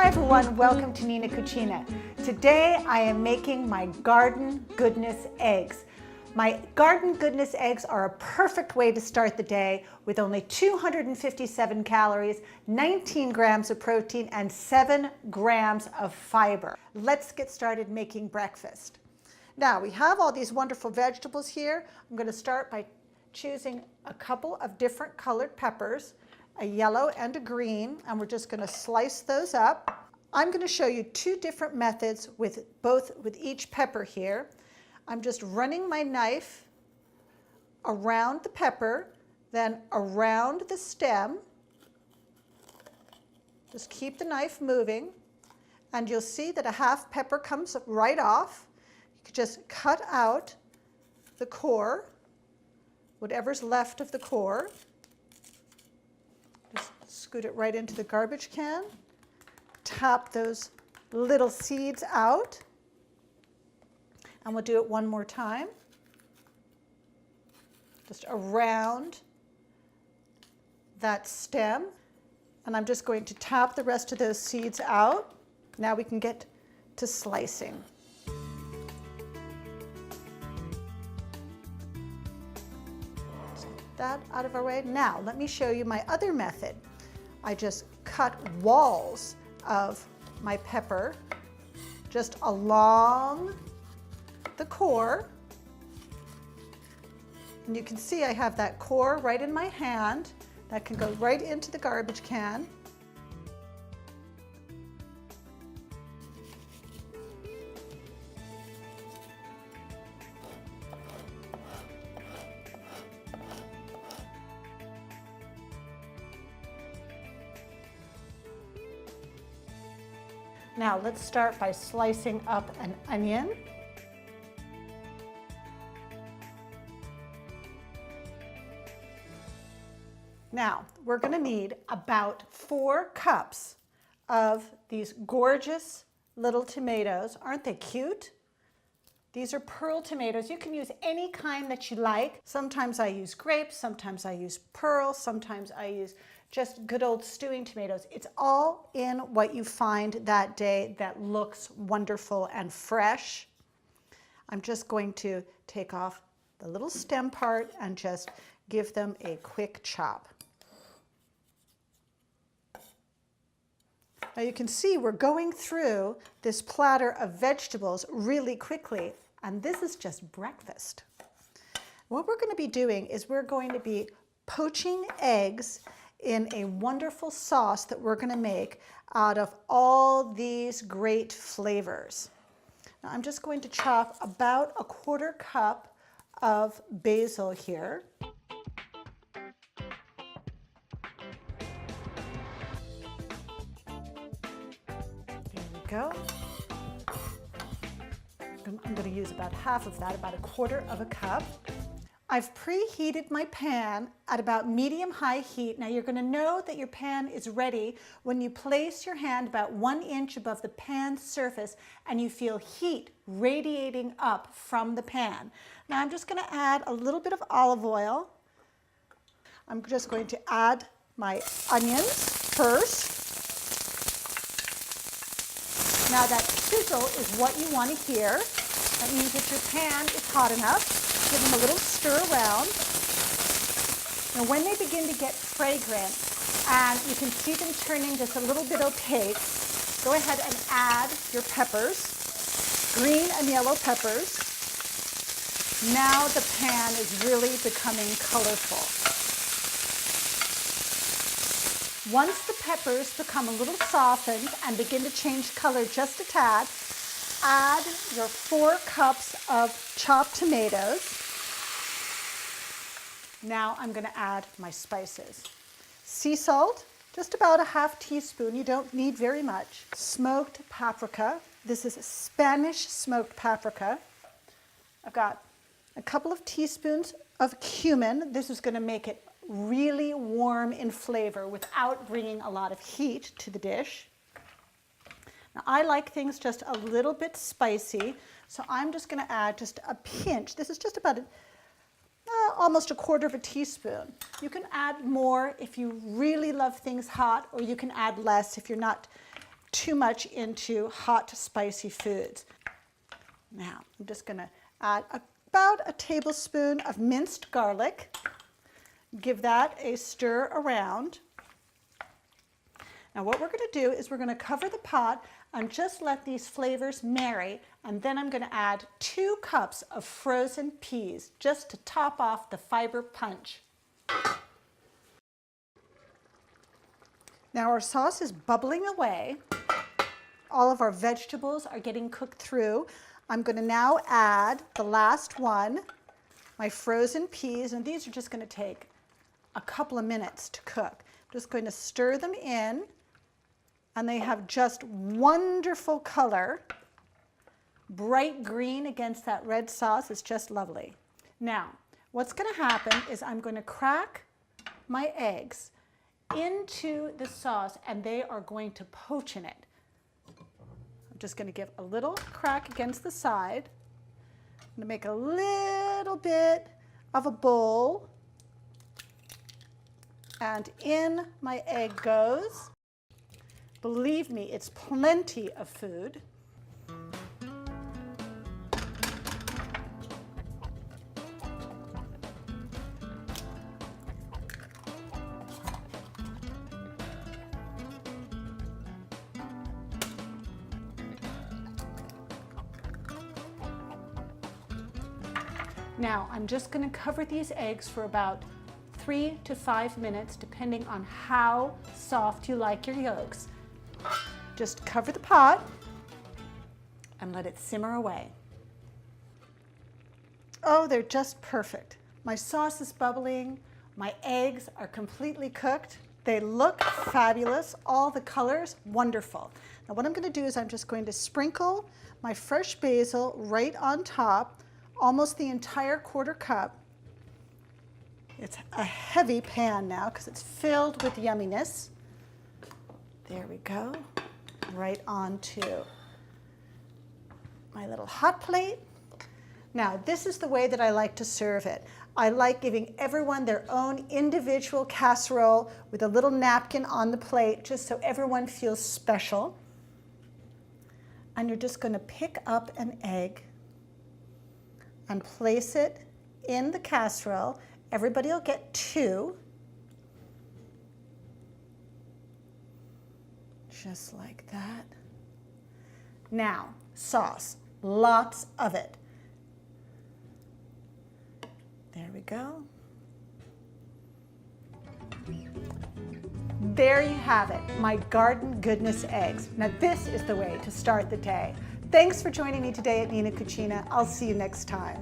everyone, welcome to Nina Cucina. Today I am making my garden goodness eggs. My garden goodness eggs are a perfect way to start the day with only 257 calories, 19 grams of protein, and 7 grams of fiber. Let's get started making breakfast. Now we have all these wonderful vegetables here. I'm going to start by choosing a couple of different colored peppers, a yellow and a green, and we're just going to slice those up. I'm going to show you two different methods with each pepper here. I'm just running my knife around the pepper, then around the stem. Just keep the knife moving, and you'll see that a half pepper comes right off. You can just cut out the core, whatever's left of the core. Just scoot it right into the garbage can. Tap those little seeds out. And we'll do it one more time. Just around that stem. And I'm just going to tap the rest of those seeds out. Now we can get to slicing. That out of our way. Now let me show you my other method. I just cut walls of my pepper just along the core, and you can see I have that core right in my hand that can go right into the garbage can. Now let's start by slicing up an onion. Now we're going to need about 4 cups of these gorgeous little tomatoes. Aren't they cute? These are pearl tomatoes. You can use any kind that you like. Sometimes I use grapes, sometimes I use pearl, sometimes I use just good old stewing tomatoes. It's all in what you find that day that looks wonderful and fresh. I'm just going to take off the little stem part and just give them a quick chop. Now you can see we're going through this platter of vegetables really quickly, and this is just breakfast. What we're going to be doing is we're going to be poaching eggs in a wonderful sauce that we're going to make out of all these great flavors. Now I'm just going to chop about a 1/4 cup of basil here. There we go. I'm going to use about half of that, about a 1/4 cup. I've preheated my pan at about medium-high heat. Now you're going to know that your pan is ready when you place your hand about 1 inch above the pan surface and you feel heat radiating up from the pan. Now I'm just going to add a little bit of olive oil. I'm just going to add my onions first. Now that sizzle is what you want to hear. That means that your pan is hot enough. Give them a little stir around. Now when they begin to get fragrant and you can see them turning just a little bit opaque, go ahead and add your peppers, green and yellow peppers. Now the pan is really becoming colorful. Once the peppers become a little softened and begin to change color just a tad, add your 4 cups of chopped tomatoes. Now I'm going to add my spices. Sea salt, just about a 1/2 teaspoon. You don't need very much. Smoked paprika. This is Spanish smoked paprika. I've got a couple of teaspoons of cumin. This is going to make it really warm in flavor without bringing a lot of heat to the dish. Now I like things just a little bit spicy, so I'm just going to add just a pinch. This is just about almost a 1/4 teaspoon. You can add more if you really love things hot, or you can add less if you're not too much into hot, spicy foods. Now, I'm just going to add about a tablespoon of minced garlic. Give that a stir around. Now, what we're going to do is we're going to cover the pot and just let these flavors marry, and then I'm going to add 2 cups of frozen peas just to top off the fiber punch. Now our sauce is bubbling away. All of our vegetables are getting cooked through. I'm going to now add the last one, my frozen peas, and these are just going to take a couple of minutes to cook. I'm just going to stir them in, and they have just wonderful color. Bright green against that red sauce is just lovely. Now, what's going to happen is I'm going to crack my eggs into the sauce, and they are going to poach in it. I'm just going to give a little crack against the side. I'm going to make a little bit of a bowl, and in my egg goes. Believe me, it's plenty of food. Now, I'm just going to cover these eggs for about 3 to 5 minutes, depending on how soft you like your yolks. Just cover the pot and let it simmer away. Oh, they're just perfect. My sauce is bubbling. My eggs are completely cooked. They look fabulous. All the colors, wonderful. Now what I'm going to do is I'm just going to sprinkle my fresh basil right on top, almost the entire 1/4 cup. It's a heavy pan now because it's filled with yumminess. There we go. Right onto my little hot plate. Now, this is the way that I like to serve it. I like giving everyone their own individual casserole with a little napkin on the plate, just so everyone feels special. And you're just going to pick up an egg and place it in the casserole. Everybody will get 2. Just like that. Now, sauce, lots of it. There we go. There you have it, my garden goodness eggs. Now this is the way to start the day. Thanks for joining me today at Nina Cucina. I'll see you next time.